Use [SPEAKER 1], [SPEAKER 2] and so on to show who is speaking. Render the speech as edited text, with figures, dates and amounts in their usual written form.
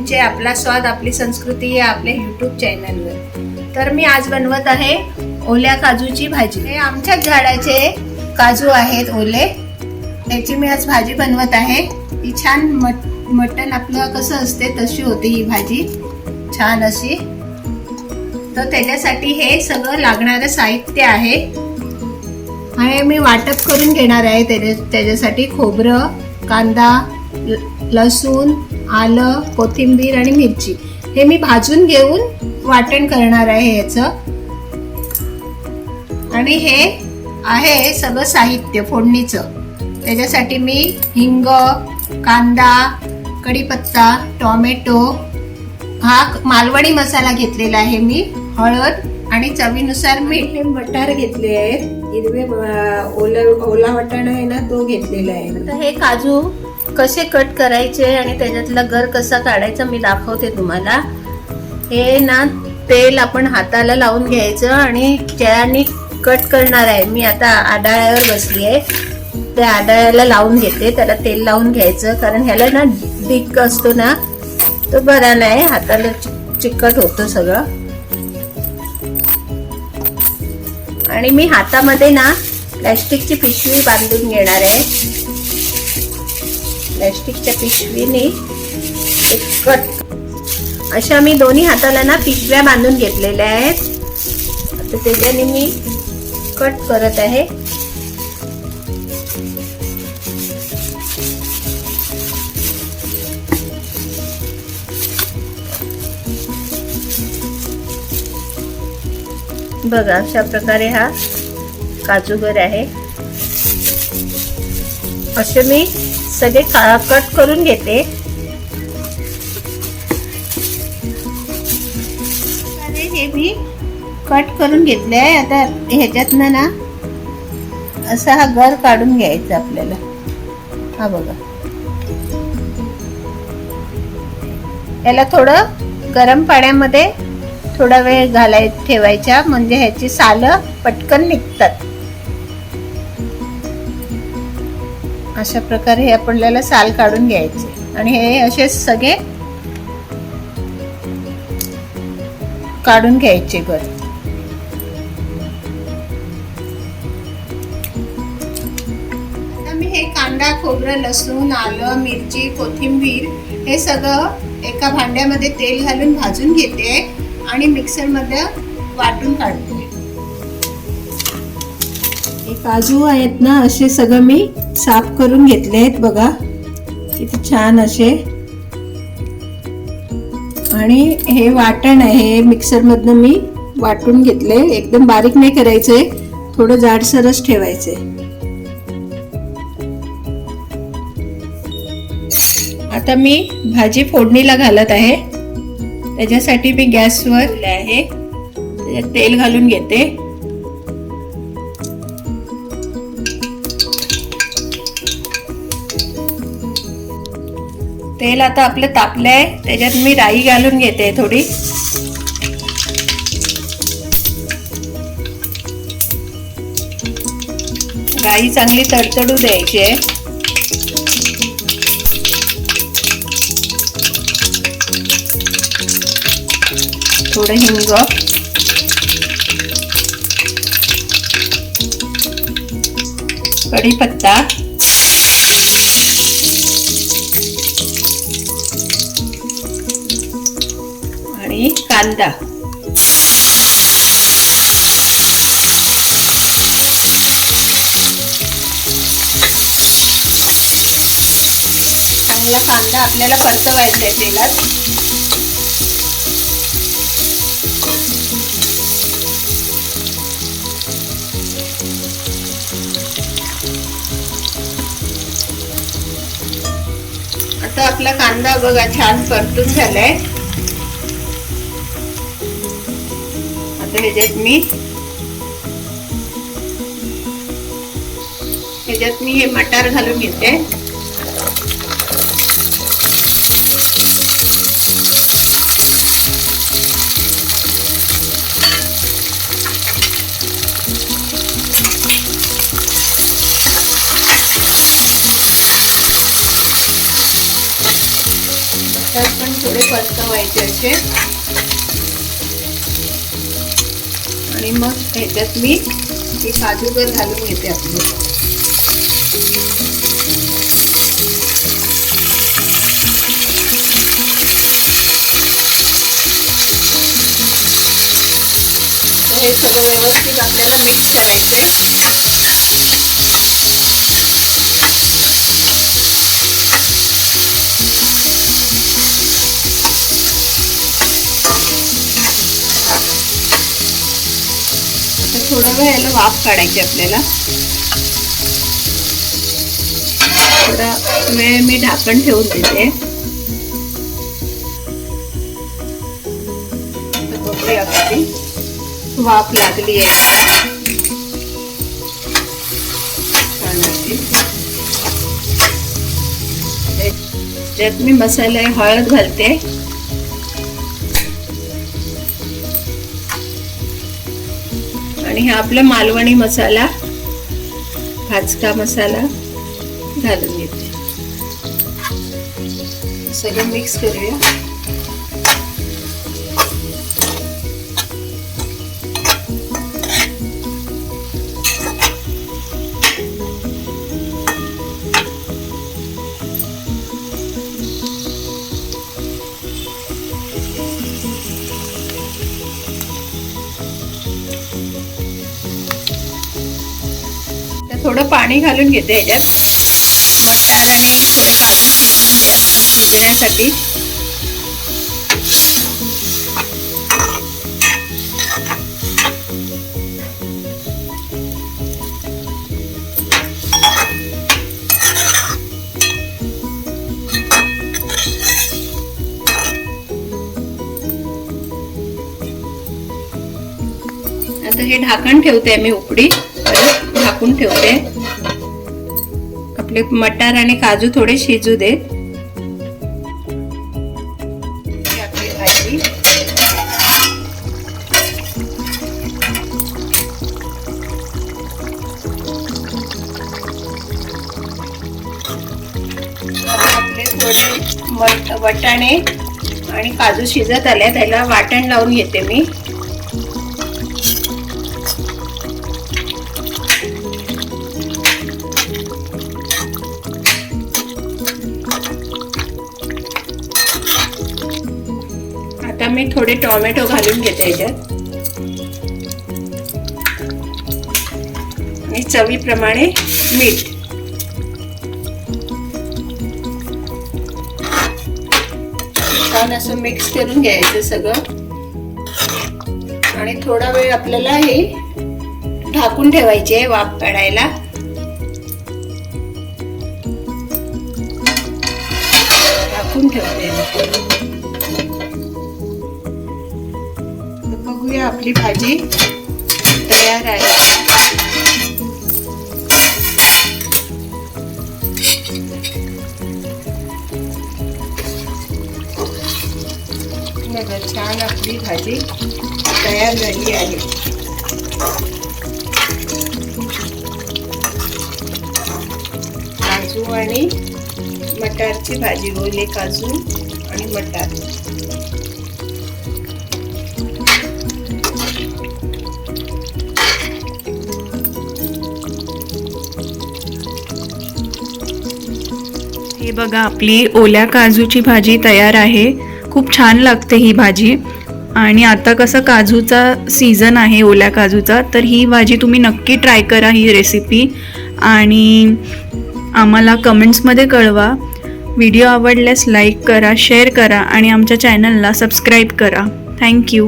[SPEAKER 1] तुमचे आपला स्वाद आपली संस्कृती या आपल्या यूट्यूब चॅनलवर. तर मी आज बनवत आहे ओल्या काजूची भाजी. हे आमच्याच झाडाचे काजू आहेत ओले, याची मी आज भाजी बनवत आहे. ही छान मटण आपलं कसं असते तशी होती ही भाजी, छान अशी. तर त्याच्यासाठी हे सगळं लागणारं साहित्य आहे आणि मी वाटप करून घेणार आहे. त्याच्यासाठी खोबरं, कांदा, लसूण, आलं, कोथिंबीर आणि मिरची हे मी भाजून घेऊन वाटण करणार आहे याचं. आणि हे आहे सगळं साहित्य फोडणीचं. त्याच्यासाठी मी हिंग, कांदा, कढीपत्ता, टोमॅटो, हा मालवणी मसाला घेतलेला आहे मी, हळद आणि चवीनुसार मीठ. हे मटार घेतले आहेत, हिरवे ओला वाटाणा आहे ना तो घेतलेला आहे. आता हे काजू कसे कट करायचे आणि त्याच्यातला गर कसा काढायचा मी दाखवते तुम्हाला. हे ना तेल आपण हाताला लावून घ्यायचं आणि ज्याने कट करणार आहे, मी आता आडाळ्यावर बसली आहे, त्या आडाळ्याला लावून घेते. त्याला तेल लावून घ्यायचं, कारण ह्याला ना डिग असतो ना तो बरा नाही, हाताला चिकट होतं सगळं. आणि मी हातामध्ये ना प्लॅस्टिकची पिशवी बांधून घेणार आहे. प्लॅस्टिकच्या पिशवीने एक कट अशा मी दोन्ही हाताला ना पिशव्या बांधून घेतलेल्या आहेत. आता त्याच्याने मी कट करत आहे. बघा अशा प्रकारे हा काजूगर आहे. असे मी सगळे कट करून घेते. हे मी कट करून घेतले आहे. आता ह्याच्यातनं ना असा हा गर काढून घ्यायचा आपल्याला. हा बघा, याला थोडं गरम पाण्यामध्ये थोडा वेळ ठेवायच्या, म्हणजे ह्याची सालं पटकन निघतात. अशा प्रकारे हे आपल्याला साल काढून घ्यायचे आणि हे असे सगळे काढून घ्यायचे गर. आता मी हे कांदा, खोबरं, लसूण, आलं, मिरची, कोथिंबीर हे सगळं एका भांड्यामध्ये तेल घालून भाजून घेते आणि मिक्सर मध्ये वाटून काढते. हे काजू आहेत ना असे सगळं मी साफ करून घेतले आहेत. बघा किती छान असे. आणि हे वाटण आहे, मिक्सर मधनं मी वाटून घेतले. एकदम बारीक नाही करायचंय, थोडं जाडसरच ठेवायचंय. आता मी भाजी फोडणीला घालत आहे. त्याच्यासाठी मी गॅसवर आहे, त्याच्यात तेल घालून घेते. तेल आता आपलं तापलंय, त्याच्यात मी राई घालून घेते थोडी. राई चांगली तडतडू द्यायची आहे. थोडं हिंग, कढीपत्ता, आणि कांदा. चांगला कांदा आपल्याला परतवायचा आहे तेलात. आता आपला कांदा बघा छान परतून झालाय. आता ह्याच्यात मी हे मटार घालून घेते. पण थोडे परतवायचे असे आणि मग ह्याच्यात मी हे काजू घालून घेते आपले. हे सगळं व्यवस्थित आपल्याला मिक्स करायचंय. थोडा वेळ याला वाफ काढायची आपल्याला. थोडा वेळ मी ढाकण ठेवून देते. बघूया आपली वाफ लागली आहे छान अशी. त्यात मी मसाला हळद घालते आणि हा आपला मालवणी मसाला, भाजका मसाला घालून घेते. सगळं मिक्स करूया. थोडं पाणी घालून घेते ह्याच्यात. मटार आणि थोडे काजू शिजण्यासाठी. आता हे ढाकण ठेवते मी उकडी झाकून ठेवते. आपले मटार आणि काजू थोडे शिजू दे. आपली भाजी आपले थोडे वटाणे आणि काजू शिजत आले. त्याला वाटण लावून घेते मी. आता मी थोडे टोमॅटो घालून घेते याच्यात आणि चवीप्रमाणे मीठ. छान असं मिक्स करून घ्यायचं सगळं आणि थोडा वेळ आपल्याला हे ढाकून ठेवायचे वाफ काढायला. ढाकून ठेवते. बघूया आपली भाजी तयार आहे. बघा छान आपली भाजी तयार झाली आहे. काजू आणि मटारची भाजी, ओले काजू आणि मटार.
[SPEAKER 2] हे बघा आपली ओल्या काजूची भाजी तयार आहे. खूप छान लागते ही भाजी. आणि आता कसं काजूचा सीझन आहे, ओल्या काजूचा, तर ही भाजी तुम्ही नक्की ट्राय करा ही रेसिपी आणि आम्हाला कमेंट्समध्ये कळवा. व्हिडिओ आवडल्यास लाईक करा, शेअर करा आणि आमच्या चॅनलला सबस्क्राईब करा. थँक्यू.